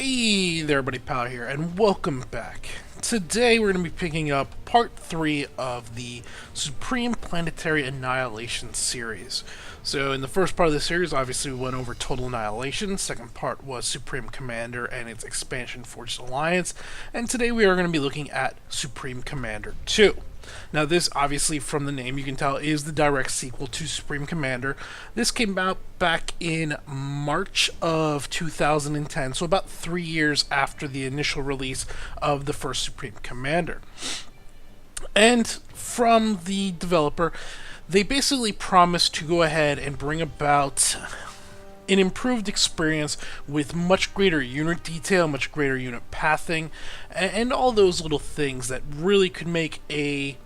Hey there, buddy pal here, and welcome back. Today we're going to be picking up part 3 of the Supreme Planetary Annihilation series. So in the first part of the series, obviously we went over Total Annihilation, second part was Supreme Commander and its expansion Forged Alliance, and today we are going to be looking at Supreme Commander 2. Now this, obviously from the name you can tell, is the direct sequel to Supreme Commander. This came out back in March of 2010, so about 3 years after the initial release of the first Supreme Commander. And from the developer, they basically promised to go ahead and bring about an improved experience with much greater unit detail, much greater unit pathing, and all those little things that really could make a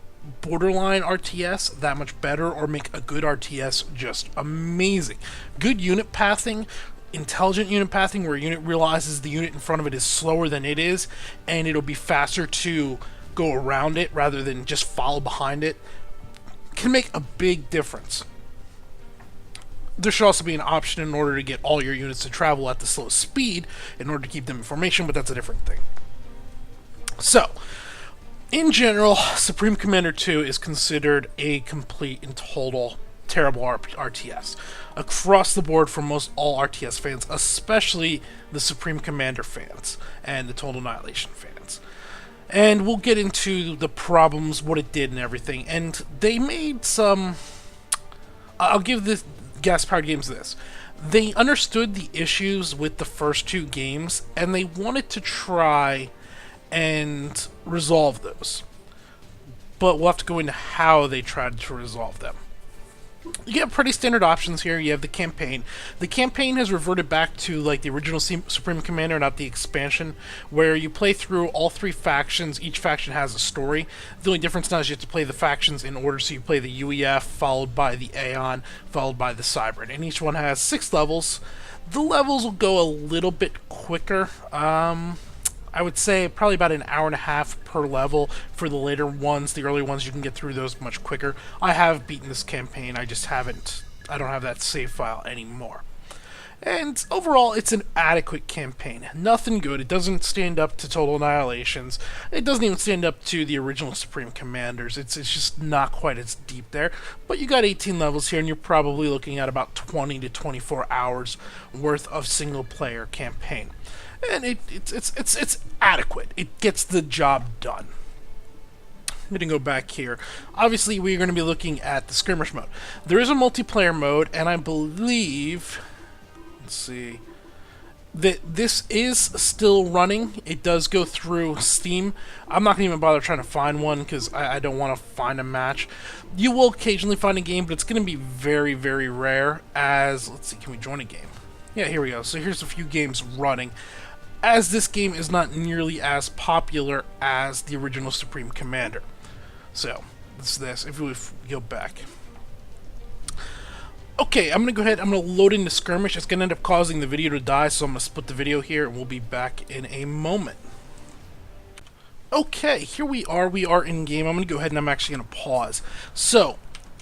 borderline RTS that much better, or make a good RTS just amazing. Good unit pathing, intelligent unit pathing, where a unit realizes the unit in front of it is slower than it is, and it'll be faster to go around it rather than just follow behind it, can make a big difference. There should also be an option in order to get all your units to travel at the slowest speed in order to keep them in formation, but that's a different thing. So, in general, Supreme Commander 2 is considered a complete and total terrible RTS. Across the board for most all RTS fans, especially the Supreme Commander fans and the Total Annihilation fans. And we'll get into the problems, what it did and everything. And they made some... I'll give this gas-powered games this. They understood the issues with the first two games, and they wanted to try and resolve those. But we'll have to go into how they tried to resolve them. You have pretty standard options here. You have the campaign. The campaign has reverted back to like the original Supreme Commander, not the expansion, where you play through all three factions. Each faction has a story. The only difference now is you have to play the factions in order. So you play the UEF, followed by the Aeon, followed by the Cybrid, and each one has 6 levels. The levels will go a little bit quicker. I would say probably about an hour and a half per level for the later ones. The early ones, you can get through those much quicker. I have beaten this campaign, I just haven't, I don't have that save file anymore. And overall, it's an adequate campaign. Nothing good. It doesn't stand up to Total Annihilations. It doesn't even stand up to the original Supreme Commanders. It's just not quite as deep there. But you got 18 levels here, and you're probably looking at about 20 to 24 hours worth of single-player campaign. And it's adequate. It gets the job done. I'm going to go back here. Obviously, we're going to be looking at the skirmish mode. There is a multiplayer mode, and I believe... Let's see... that this is still running. It does go through Steam. I'm not going to even bother trying to find one, because I don't want to find a match. You will occasionally find a game, but it's going to be very, very rare as... Let's see, can we join a game? Yeah, here we go. So here's a few games running, as this game is not nearly as popular as the original Supreme Commander. So, it's this. If we go back. Okay, I'm going to go ahead. I'm going to load into Skirmish. It's going to end up causing the video to die, so I'm going to split the video here, and we'll be back in a moment. Okay, here we are. We are in game. I'm going to go ahead and I'm actually going to pause. So,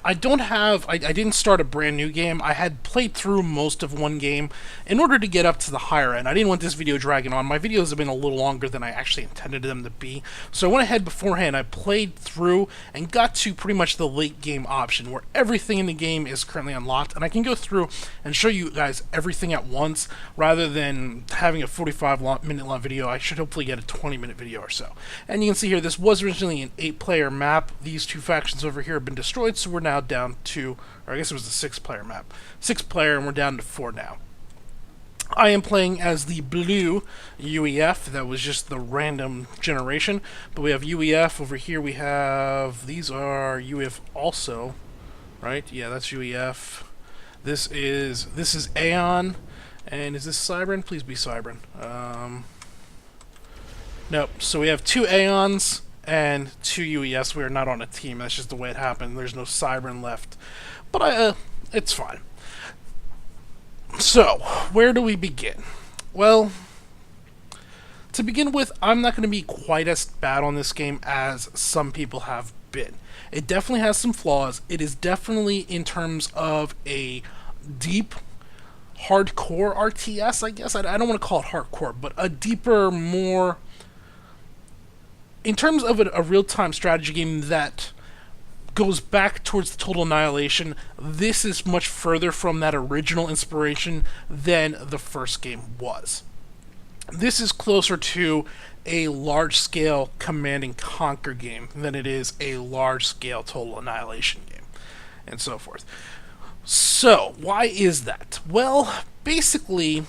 I didn't start a brand new game. I had played through most of one game in order to get up to the higher end. I didn't want this video dragging on. My videos have been a little longer than I actually intended them to be. So I went ahead beforehand. I played through and got to pretty much the late game option where everything in the game is currently unlocked. And I can go through and show you guys everything at once rather than having a 45-minute long video. I should hopefully get a 20-minute video or so. And you can see here, this was originally an 8-player map. These two factions over here have been destroyed, so we're now down to, or I guess it was a 6-player map. 6-player, and we're down to 4 now. I am playing as the blue UEF. That was just the random generation. But we have UEF over here. We have, these are UEF also, right? Yeah, that's UEF. This is Aeon. And is this Cybrin? Please be Cybrin. Nope. So we have 2 Aeons and 2 UES. We are not on a team. That's just the way it happened. There's no Cybrin left. But it's fine. So, where do we begin? Well, to begin with, I'm not going to be quite as bad on this game as some people have been. It definitely has some flaws. It is definitely, in terms of a deep hardcore RTS, I guess. I don't want to call it hardcore, but a deeper, more in terms of a real-time strategy game that goes back towards the Total Annihilation. This is much further from that original inspiration than the first game was. This is closer to a large-scale Command and Conquer game than it is a large-scale Total Annihilation game, and so forth. So, why is that? Well, basically,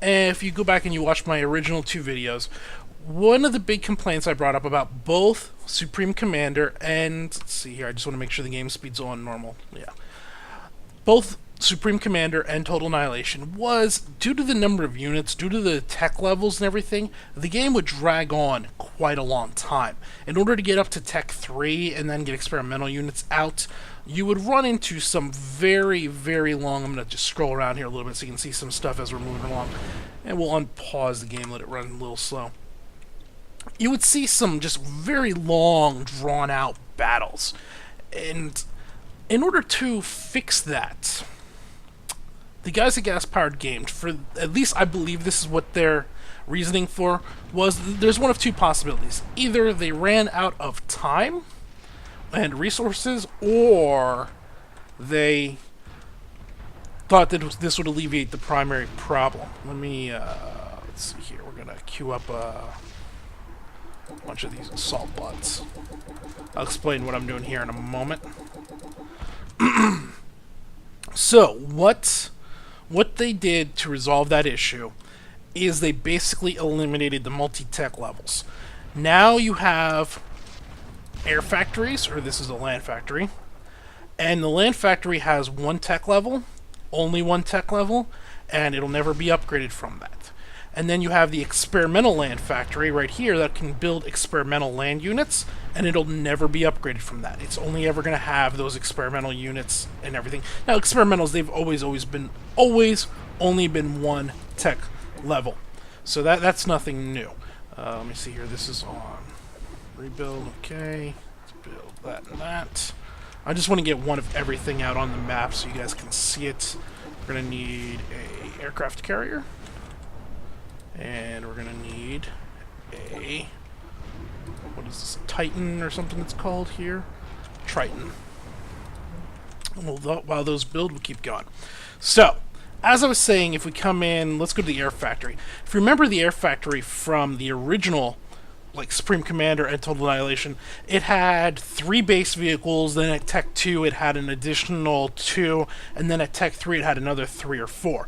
if you go back and you watch my original 2 videos, one of the big complaints I brought up about both Supreme Commander and, let's see here, I just want to make sure the game speed's on normal. Yeah. Both Supreme Commander and Total Annihilation was, due to the number of units, due to the tech levels and everything, the game would drag on quite a long time. In order to get up to Tech 3 and then get experimental units out, you would run into some very, very long... I'm going to just scroll around here a little bit so you can see some stuff as we're moving along. And we'll unpause the game, let it run a little slow. You would see some just very long, drawn-out battles. And in order to fix that, the guys at Gas Powered Games, for at least I believe this is what their reasoning for, was there's one of 2 possibilities. Either they ran out of time and resources, or they thought that this would alleviate the primary problem. Let me, let's see here, we're going to queue up a bunch of these assault bots. I'll explain what I'm doing here in a moment. So, what they did to resolve that issue is they basically eliminated the multi-tech levels. Now you have air factories, or this is a land factory, and the land factory has 1 tech level, only 1 tech level, and it'll never be upgraded from that. And then you have the experimental land factory right here that can build experimental land units, and it'll never be upgraded from that. It's only ever going to have those experimental units and everything. Now, experimentals, they've always only been 1 tech level. So that's nothing new. Let me see here. This is on rebuild. Okay. Let's build that and that. I just want to get one of everything out on the map so you guys can see it. We're going to need a aircraft carrier. And we're going to need a, what is this, Titan or something it's called here? Triton. While those build, we'll keep going. So, as I was saying, if we come in, let's go to the air factory. If you remember the air factory from the original, like Supreme Commander and Total Annihilation, it had 3 base vehicles, then at Tech 2 it had an additional 2, and then at Tech 3 it had another 3 or 4.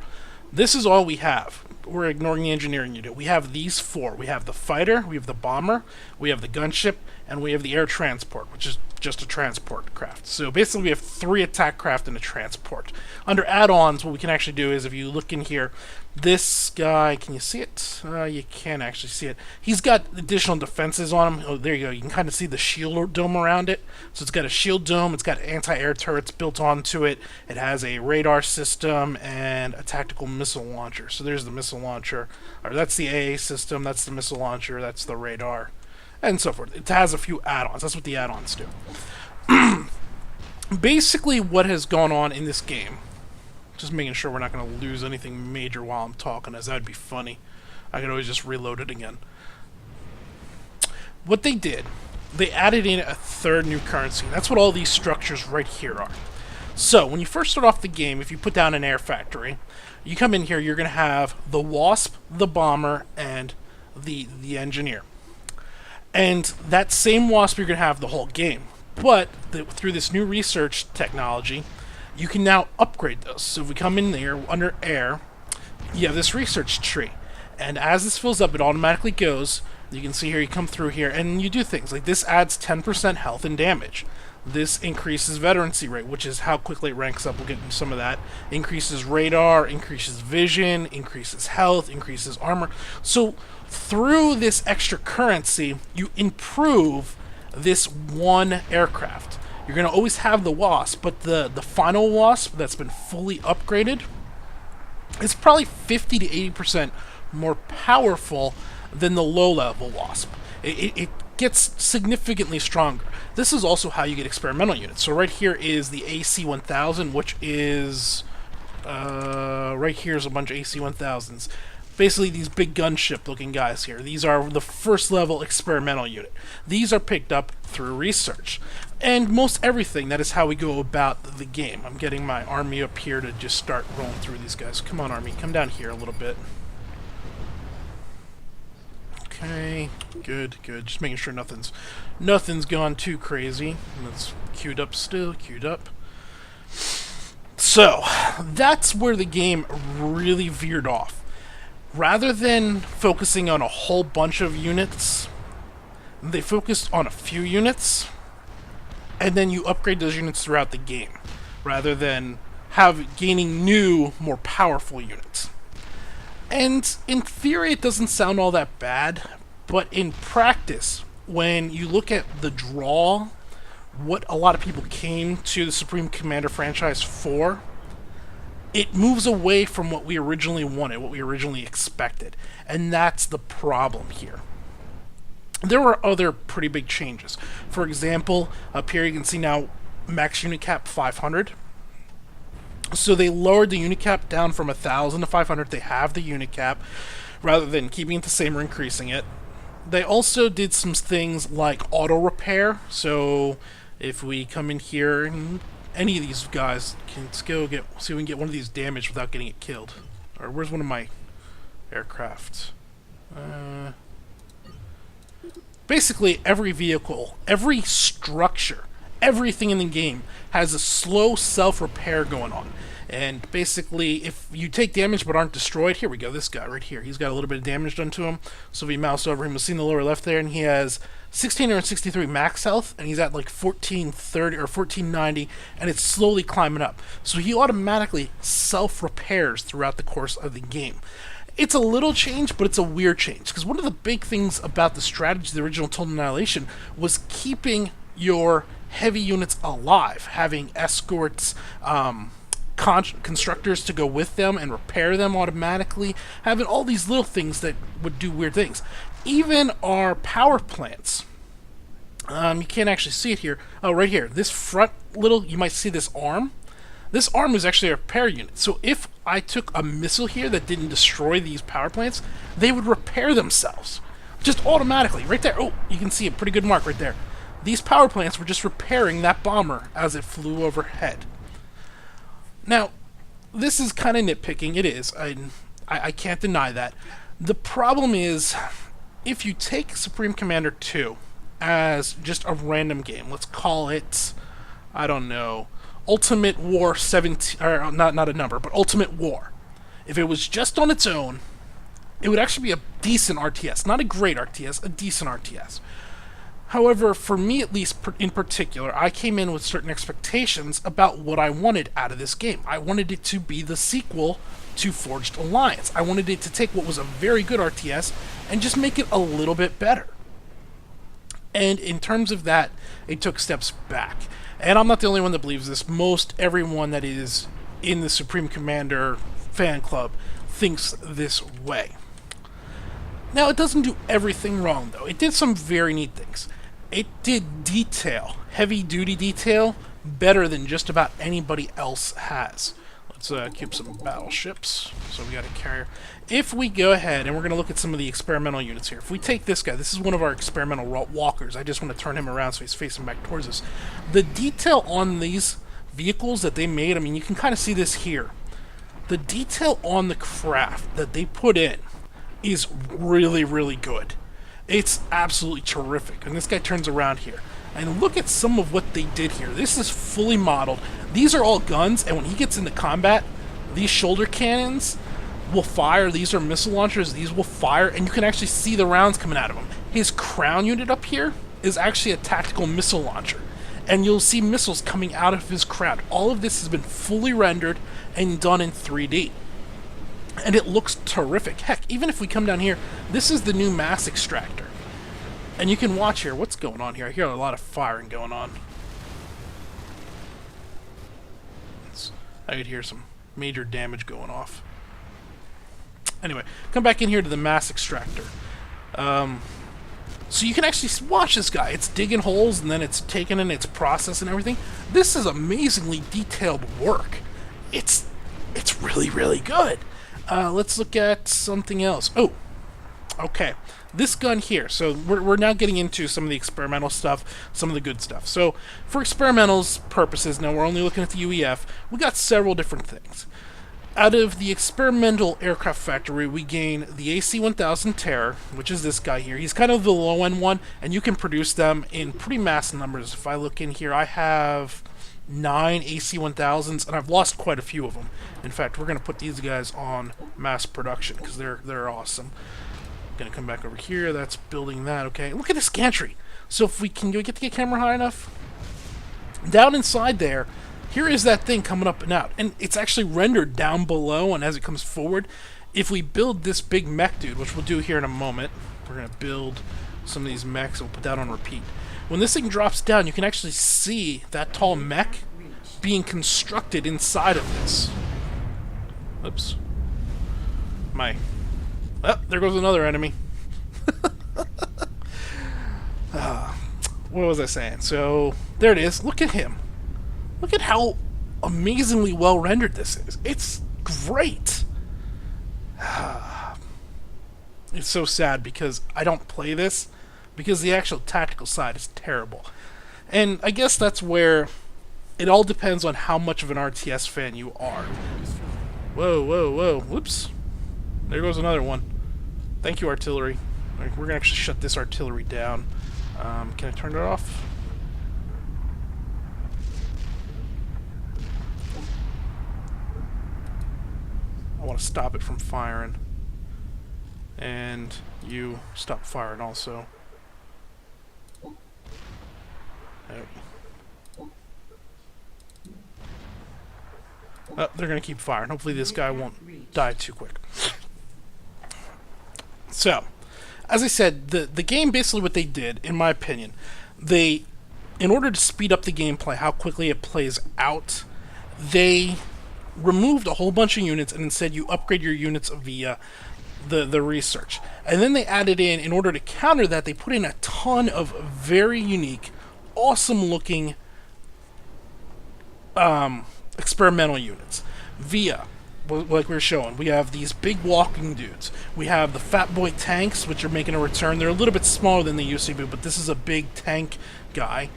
This is all we have. We're ignoring the engineering unit. We have these 4. We have the fighter, we have the bomber, we have the gunship, and we have the air transport, which is just a transport craft. So basically we have 3 attack craft and a transport. Under add-ons, what we can actually do is, if you look in here, this guy, can you see it? You can actually see it. He's got additional defenses on him. Oh, there you go. You can kind of see the shield dome around it. So it's got a shield dome, it's got anti-air turrets built onto it, it has a radar system, and a tactical missile launcher. So there's the missile launcher. Or that's the AA system, that's the missile launcher, that's the radar, and so forth. It has a few add-ons. That's what the add-ons do. Basically, what has gone on in this game, just making sure we're not going to lose anything major while I'm talking, as that would be funny. I could always just reload it again. What they did, they added in a 3rd new currency. That's what all these structures right here are. So, when you first start off the game, if you put down an air factory, you come in here, you're going to have the Wasp, the Bomber, and the Engineer. And that same Wasp you're going to have the whole game. But through this new research technology, you can now upgrade those. So if we come in there under air, you have this research tree. And as this fills up, it automatically goes. You can see here, you come through here, and you do things. Like this adds 10% health and damage. This increases veterancy rate, which is how quickly it ranks up. We'll get into some of that. Increases radar, increases vision, increases health, increases armor. So through this extra currency, you improve this one aircraft. You're going to always have the Wasp, but the final Wasp that's been fully upgraded is probably 50 to 80% more powerful than the low-level Wasp. It gets significantly stronger. This is also how you get experimental units. So right here is the AC-1000, which is Right here is a bunch of AC-1000s. Basically, these big gunship-looking guys here. These are the first-level experimental unit. These are picked up through research. And most everything, that is how we go about the game. I'm getting my army up here to just start rolling through these guys. Come on, army. Come down here a little bit. Okay, good, good. Just making sure nothing's gone too crazy. And it's queued up still, queued up. So, that's where the game really veered off. Rather than focusing on a whole bunch of units, they focused on a few units, and then you upgrade those units throughout the game, rather than gaining new, more powerful units. And in theory, it doesn't sound all that bad, but in practice, when you look at the draw, what a lot of people came to the Supreme Commander franchise for, it moves away from what we originally wanted, what we originally expected. And that's the problem here. There were other pretty big changes. For example, up here you can see now max unit cap 500. So they lowered the unit cap down from 1,000 to 500. They have the unit cap rather than keeping it the same or increasing it. They also did some things like auto repair. So if we come in here and any of these guys can go see if we can get one of these damaged without getting it killed. Or where's one of my aircraft? Basically, every vehicle, every structure, everything in the game has a slow self-repair going on. And basically, if you take damage but aren't destroyed, here we go, this guy right here, he's got a little bit of damage done to him. So if we mouse over him, we'll see in the lower left there, and he has 1,663 max health, and he's at like 1,430 or 1,490, and it's slowly climbing up. So he automatically self-repairs throughout the course of the game. It's a little change, but it's a weird change, because one of the big things about the strategy of the original Total Annihilation was keeping your heavy units alive, having escorts, constructors to go with them and repair them automatically, having all these little things that would do weird things. Even our power plants, you can't actually see it here. Oh, right here. This front little, you might see this arm. This arm is actually a repair unit. So if I took a missile here that didn't destroy these power plants, they would repair themselves. Just automatically, right there. Oh, you can see a pretty good mark right there. These power plants were just repairing that bomber as it flew overhead. Now, this is kind of nitpicking. It is. I can't deny that. The problem is, if you take Supreme Commander 2 as just a random game, let's call it, I don't know, Ultimate War 17, or not a number, but Ultimate War. If it was just on its own, it would actually be a decent RTS. Not a great RTS, a decent RTS. However, for me at least in particular, I came in with certain expectations about what I wanted out of this game. I wanted it to be the sequel to Forged Alliance. I wanted it to take what was a very good RTS and just make it a little bit better. And in terms of that, it took steps back. And I'm not the only one that believes this. Most everyone that is in the Supreme Commander fan club thinks this way. Now, it doesn't do everything wrong, though. It did some very neat things. It did detail, heavy-duty detail, better than just about anybody else has. Let's keep some battleships. So we got a carrier. If we go ahead, and we're going to look at some of the experimental units here. If we take this guy, this is one of our experimental walkers. I just want to turn him around so he's facing back towards us. The detail on these vehicles that they made, I mean, you can kind of see this here. The detail on the craft that they put in is really, really good. It's absolutely terrific. And this guy turns around here. And look at some of what they did here. This is fully modeled. These are all guns, and when he gets into combat, these shoulder cannons will fire. These are missile launchers. These will fire, and you can actually see the rounds coming out of them. His crown unit up here is actually a tactical missile launcher. And you'll see missiles coming out of his crown. All of this has been fully rendered and done in 3D. And it looks terrific. Heck, even if we come down here, this is the new mass extractor. And you can watch here. What's going on here? I hear a lot of firing going on. I could hear some major damage going off. Anyway, come back in here to the mass extractor. So you can actually watch this guy. It's digging holes, and then it's taking in its process and everything. This is amazingly detailed work. It's It's really, really good. Let's look at something else. Oh, okay. This gun here. So we're now getting into some of the experimental stuff, some of the good stuff. So for experimentals purposes, now we're only looking at the UEF. We got several different things. Out of the experimental aircraft factory, we gain the AC-1000 Terror, which is this guy here. He's kind of the low-end one, and you can produce them in pretty mass numbers. If I look in here, I have 9 AC-1000s, and I've lost quite a few of them. In fact, we're going to put these guys on mass production, because they're awesome. Going to come back over here. That's building that, okay. Look at this gantry. So if we can get the camera high enough? Down inside there, here is that thing coming up and out, and it's actually rendered down below, and as it comes forward, if we build this big mech dude, which we'll do here in a moment, we're going to build some of these mechs, and we'll put that on repeat. When this thing drops down, you can actually see that tall mech being constructed inside of this. Oops. Oh, there goes another enemy. What was I saying? So, there it is. Look at him. Look at how amazingly well rendered this is. It's great. It's so sad because I don't play this because the actual tactical side is terrible. And I guess that's where it all depends on how much of an RTS fan you are. Whoa, whoa, whoa. Whoops. There goes another one. Thank you, artillery. We're going to actually shut this artillery down. Can I turn it off? I want to stop it from firing. And you stop firing also. Oh, they're going to keep firing. Hopefully this guy won't die too quick. So, as I said, the game basically what they did, in my opinion, in order to speed up the gameplay, how quickly it plays out, they removed a whole bunch of units and instead you upgrade your units via the research. And then they added in order to counter that, they put in a ton of very unique, awesome looking experimental units via, like we were showing, we have these big walking dudes. We have the Fat Boy tanks, which are making a return. They're a little bit smaller than they used to be, but this is a big tank guy.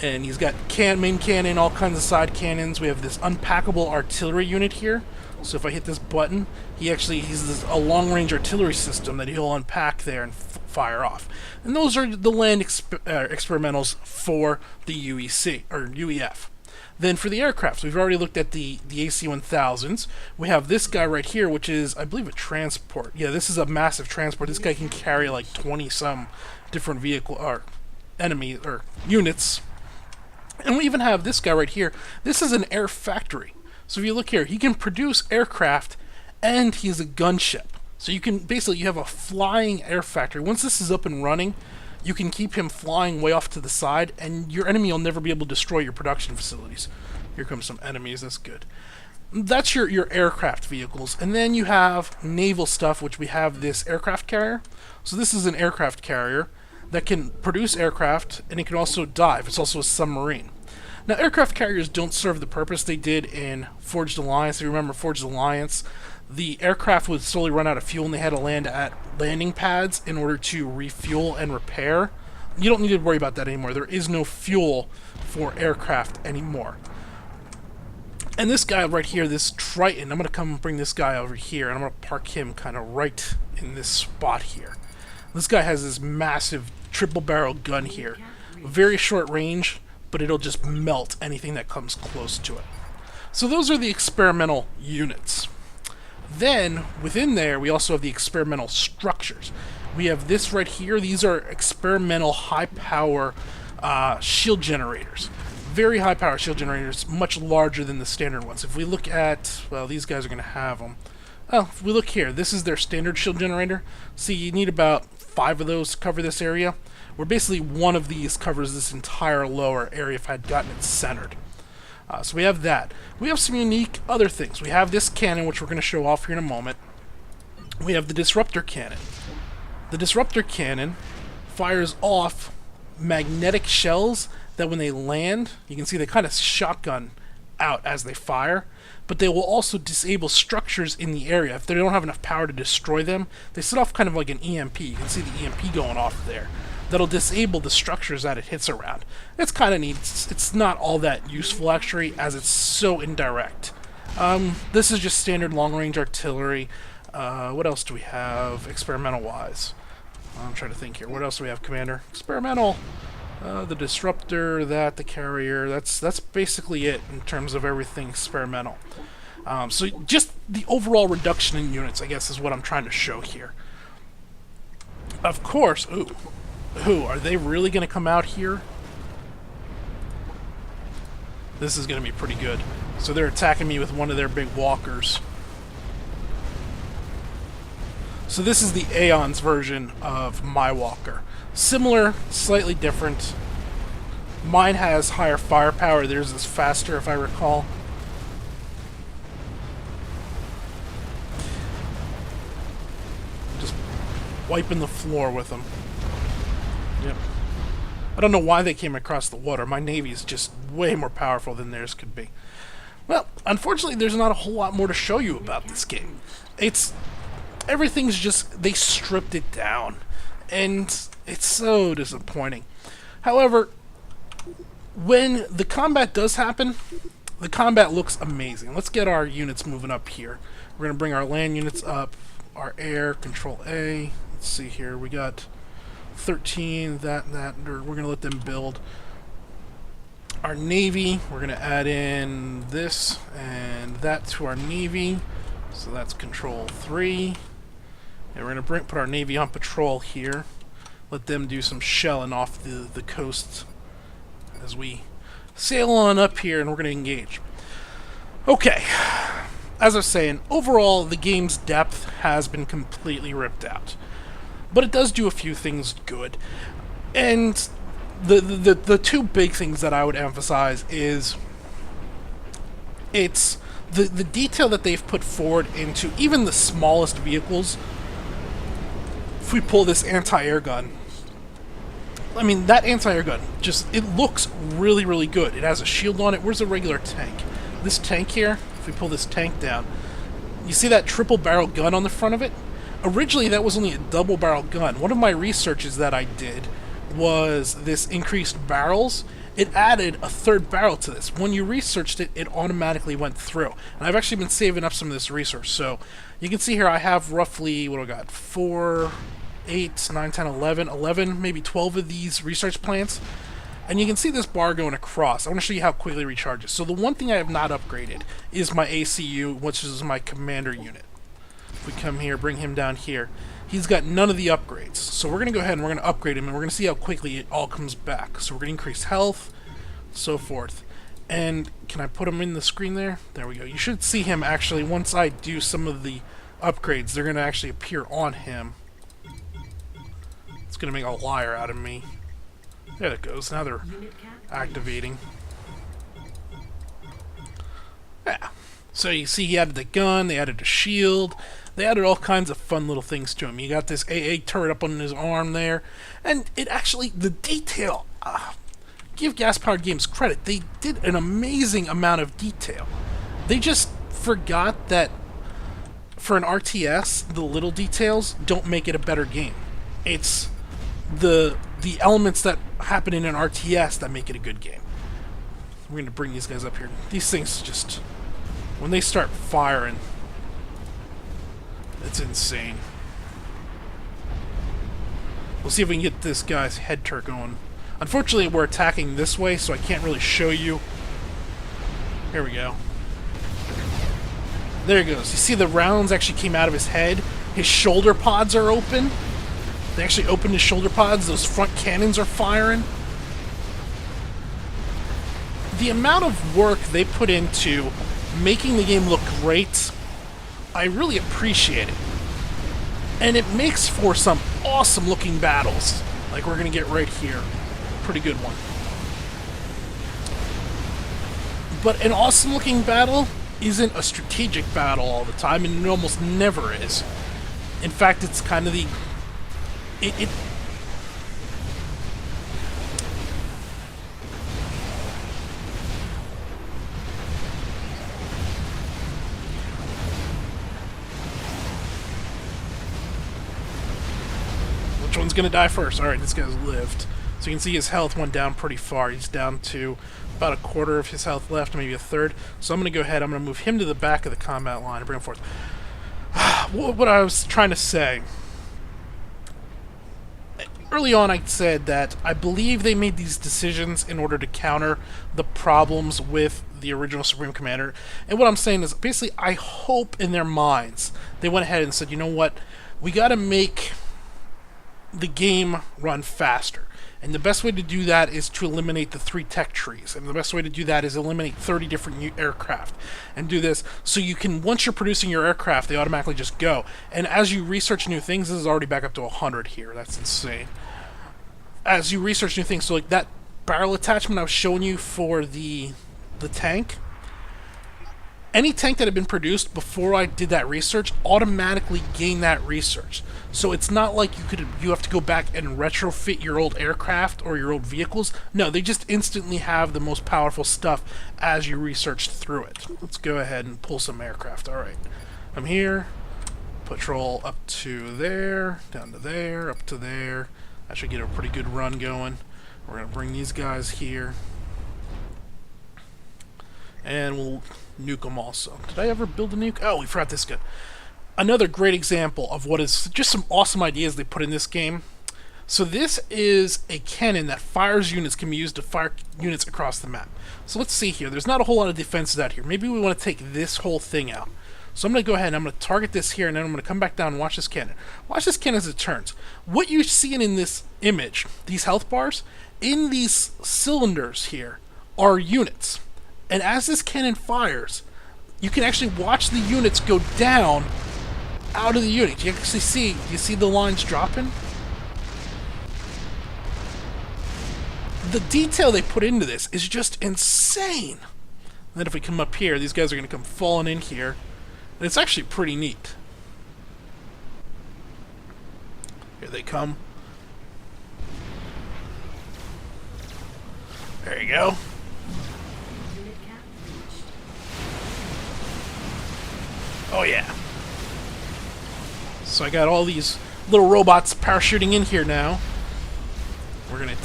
And he's got main cannon, all kinds of side cannons. We have this unpackable artillery unit here. So if I hit this button, he's a long-range artillery system that he'll unpack there and fire off. And those are the land experimentals for the UEC, or UEF. Then for the aircrafts, we've already looked at the AC-1000s. We have this guy right here, which is, I believe, a transport. Yeah, this is a massive transport. This guy can carry like 20-some different vehicle or enemy or units. And we even have this guy right here. This is an air factory. So if you look here, he can produce aircraft, and he's a gunship. So you can you have a flying air factory. Once this is up and running, you can keep him flying way off to the side, and your enemy will never be able to destroy your production facilities. Here comes some enemies, that's good. That's your aircraft vehicles. And then you have naval stuff, which we have this aircraft carrier. So this is an aircraft carrier that can produce aircraft, and it can also dive. It's also a submarine. Now, aircraft carriers don't serve the purpose they did in Forged Alliance. If you remember Forged Alliance, the aircraft would slowly run out of fuel, and they had to land at landing pads in order to refuel and repair. You don't need to worry about that anymore. There is no fuel for aircraft anymore. And this guy right here, this Triton, I'm going to come bring this guy over here, and I'm going to park him kind of right in this spot here. This guy has this massive triple-barrel gun here. Very short range, but it'll just melt anything that comes close to it. So those are the experimental units. Then, within there, we also have the experimental structures. We have this right here. These are experimental high-power shield generators. Very high-power shield generators, much larger than the standard ones. If we look at, well, these guys are going to have them. Well, if we look here, this is their standard shield generator. See, you need about 5 of those to cover this area. Where basically one of these covers this entire lower area if I had gotten it centered. So we have that. We have some unique other things. We have this cannon, which we're going to show off here in a moment. We have the disruptor cannon. The disruptor cannon fires off magnetic shells that when they land, you can see they kind of shotgun out as they fire, but they will also disable structures in the area. If they don't have enough power to destroy them, they set off kind of like an EMP. You can see the EMP going off there. That'll disable the structures that it hits around. It's kind of neat. It's not all that useful, actually, as it's so indirect. This is just standard long-range artillery. What else do we have experimental-wise? I'm trying to think here. What else do we have, Commander? Experimental. The disruptor, the carrier. That's basically it in terms of everything experimental. So just the overall reduction in units, I guess, is what I'm trying to show here. Of course, are they really going to come out here? This is going to be pretty good. So they're attacking me with one of their big walkers. So this is the Aeon's version of my walker. Similar, slightly different. Mine has higher firepower. Theirs is faster, if I recall. Just wiping the floor with them. Yep. I don't know why they came across the water. My Navy is just way more powerful than theirs could be. Well, unfortunately, there's not a whole lot more to show you about this game. Everything's just, they stripped it down. And it's so disappointing. However, when the combat does happen, the combat looks amazing. Let's get our units moving up here. We're going to bring our land units up, our air, Control A. Let's see here, we got 13, that, or we're going to let them build. Our Navy, we're going to add in this and that to our Navy. So that's Control 3. And we're going to put our Navy on patrol here. Let them do some shelling off the coast as we sail on up here, and we're going to engage. Okay. As I was saying, overall, the game's depth has been completely ripped out. But it does do a few things good. And the two big things that I would emphasize is it's the detail that they've put forward into even the smallest vehicles. If we pull this anti-air gun, I mean, that anti-air gun, it looks really, really good. It has a shield on it. Where's a regular tank? This tank here, if we pull this tank down, you see that triple barrel gun on the front of it? Originally, that was only a double barrel gun. One of my researches that I did was this increased barrels. It added a third barrel to this. When you researched it, it automatically went through. And I've actually been saving up some of this research. So you can see here I have roughly, what do I got? 4, 8, 9, 10, 11, maybe 12 of these research plants. And you can see this bar going across. I want to show you how quickly it recharges. So the one thing I have not upgraded is my ACU, which is my commander unit. If we come here, bring him down here, he's got none of the upgrades. So we're going to go ahead and we're going to upgrade him, and we're going to see how quickly it all comes back. So we're going to increase health, so forth. And can I put him in the screen there? There we go. You should see him actually, once I do some of the upgrades, they're going to actually appear on him. It's going to make a liar out of me. There it goes. Now they're activating. Yeah. So you see he added the gun, they added a shield, they added all kinds of fun little things to him. You got this AA turret up on his arm there, and it actually, the detail, give gas-powered games credit, they did an amazing amount of detail. They just forgot that for an RTS, the little details don't make it a better game. It's the elements that happen in an RTS that make it a good game. We're going to bring these guys up here. These things just, when they start firing, it's insane. We'll see if we can get this guy's head turret going. Unfortunately, we're attacking this way, so I can't really show you. Here we go. There he goes. You see the rounds actually came out of his head. His shoulder pods are open. They actually opened his shoulder pods. Those front cannons are firing. The amount of work they put into making the game look great, I really appreciate it. And it makes for some awesome looking battles, like we're going to get right here. Pretty good one. But an awesome looking battle isn't a strategic battle all the time, and it almost never is. In fact, it's kind of the... one's gonna die first? Alright, this guy's lived. So you can see his health went down pretty far. He's down to about a quarter of his health left, maybe a third. So I'm gonna go ahead, I'm gonna move him to the back of the combat line and bring him forth. What I was trying to say... Early on I said that I believe they made these decisions in order to counter the problems with the original Supreme Commander. And what I'm saying is, basically, I hope in their minds they went ahead and said, you know what, we gotta make the game run faster. And the best way to do that is to eliminate the 3 tech trees. And the best way to do that is eliminate 30 different aircraft. And do this so you can, once you're producing your aircraft, they automatically just go. And as you research new things, this is already back up to 100 here. That's insane. As you research new things, so like that barrel attachment I was showing you for the tank, any tank that had been produced before I did that research automatically gained that research. So it's not like you have to go back and retrofit your old aircraft or your old vehicles. No, they just instantly have the most powerful stuff as you research through it. Let's go ahead and pull some aircraft. Alright, I'm here. Patrol up to there, down to there, up to there. That should get a pretty good run going. We're going to bring these guys here. And we'll nuke them also. Did I ever build a nuke? Oh, we forgot this gun. Another great example of what is just some awesome ideas they put in this game. So this is a cannon that fires units, can be used to fire units across the map. So let's see here. There's not a whole lot of defenses out here. Maybe we want to take this whole thing out. So I'm going to go ahead and I'm going to target this here, and then I'm going to come back down and watch this cannon. Watch this cannon as it turns. What you're seeing in this image, these health bars, in these cylinders here are units. And as this cannon fires, you can actually watch the units go down out of the unit. You actually see, you see the lines dropping? The detail they put into this is just insane. And then if we come up here, these guys are going to come falling in here. And it's actually pretty neat. Here they come. There you go. Oh yeah. So I got all these little robots parachuting in here now. We're gonna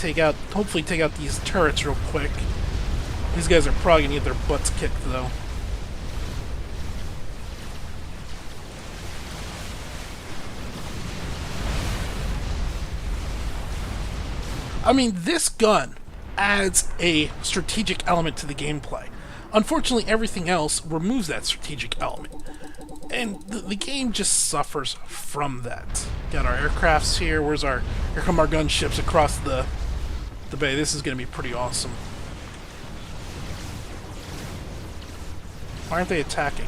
hopefully take out these turrets real quick. These guys are probably gonna get their butts kicked though. I mean, this gun adds a strategic element to the gameplay. Unfortunately, everything else removes that strategic element. And the game just suffers from that. Got our aircrafts here. Here come our gunships across the bay. This is going to be pretty awesome. Why aren't they attacking?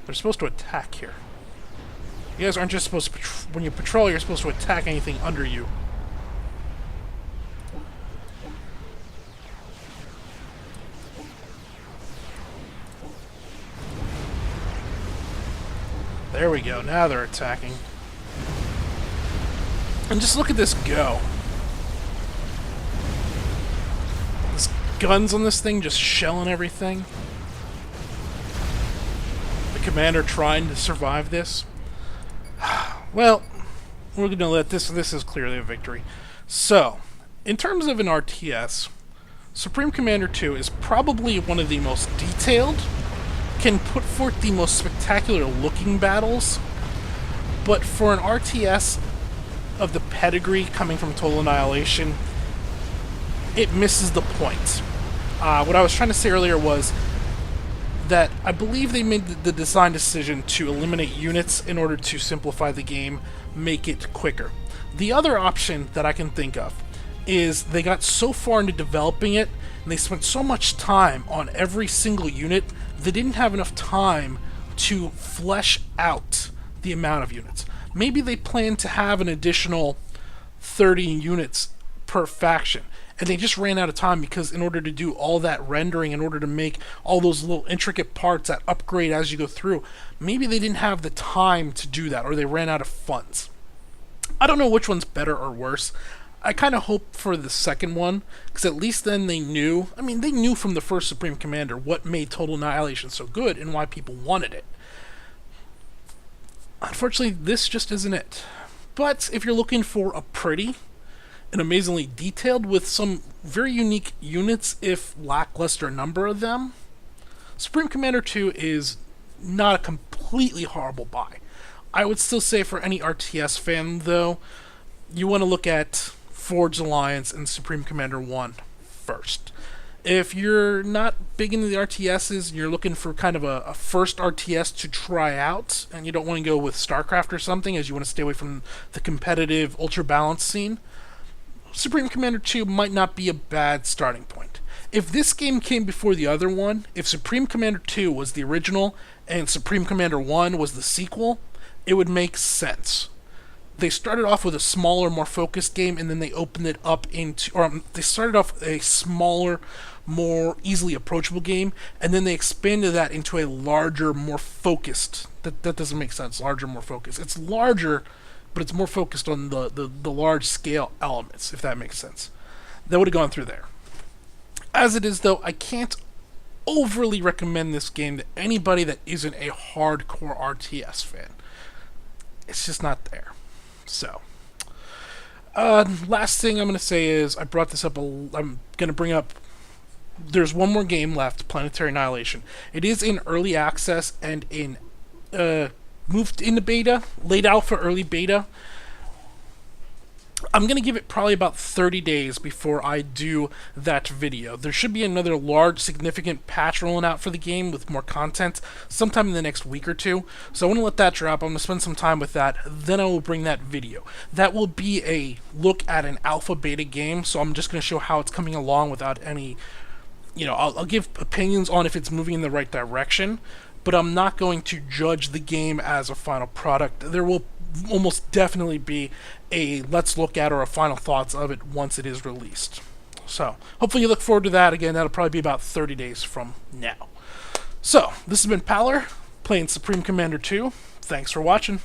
They're supposed to attack here. You guys aren't just supposed to when you patrol, you're supposed to attack anything under you. There we go, now they're attacking. And just look at this go. There's guns on this thing just shelling everything. The commander trying to survive this. Well, we're going to let this is clearly a victory. So, in terms of an RTS, Supreme Commander 2 is probably one of the most detailed, can put forth the most spectacular looking battles, but for an RTS of the pedigree coming from Total Annihilation, it misses the point. What I was trying to say earlier was that I believe they made the design decision to eliminate units in order to simplify the game, make it quicker. The other option that I can think of is they got so far into developing it, and they spent so much time on every single unit, they didn't have enough time to flesh out the amount of units. Maybe they planned to have an additional 30 units per faction, and they just ran out of time because in order to do all that rendering, in order to make all those little intricate parts that upgrade as you go through, maybe they didn't have the time to do that, or they ran out of funds. I don't know which one's better or worse. I kind of hope for the second one, because at least then they knew, they knew from the first Supreme Commander what made Total Annihilation so good and why people wanted it. Unfortunately, this just isn't it. But if you're looking for a pretty and amazingly detailed with some very unique units, if lackluster number of them, Supreme Commander 2 is not a completely horrible buy. I would still say for any RTS fan, though, you want to look at Forge Alliance and Supreme Commander 1 first. If you're not big into the RTSs and you're looking for kind of a first RTS to try out, and you don't want to go with StarCraft or something, as you want to stay away from the competitive ultra balanced scene, Supreme Commander 2 might not be a bad starting point. If this game came before the other one, if Supreme Commander 2 was the original and Supreme Commander 1 was the sequel, it would make sense. They started off with a smaller, more focused game, and then they opened it up into, or they started off with a smaller, more easily approachable game, and then they expanded that into a larger, more focused. That doesn't make sense. Larger, more focused. It's larger, but it's more focused on the large scale elements, if that makes sense. That would have gone through there. As it is, though, I can't overly recommend this game to anybody that isn't a hardcore RTS fan. It's just not there. So, last thing I'm going to say is, I brought this up, I'm going to bring up, there's one more game left, Planetary Annihilation. It is in early access and in, moved into beta, late alpha, early beta. I'm going to give it probably about 30 days before I do that video. There should be another large, significant patch rolling out for the game with more content sometime in the next week or two. So I want to let that drop. I'm going to spend some time with that. Then I will bring that video. That will be a look at an alpha beta game. So I'm just going to show how it's coming along without any, I'll give opinions on if it's moving in the right direction. But I'm not going to judge the game as a final product. There will almost definitely be a let's look at or a final thoughts of it once it is released. So, hopefully you look forward to that. Again, that'll probably be about 30 days from now. So, this has been Paler, playing Supreme Commander 2. Thanks for watching.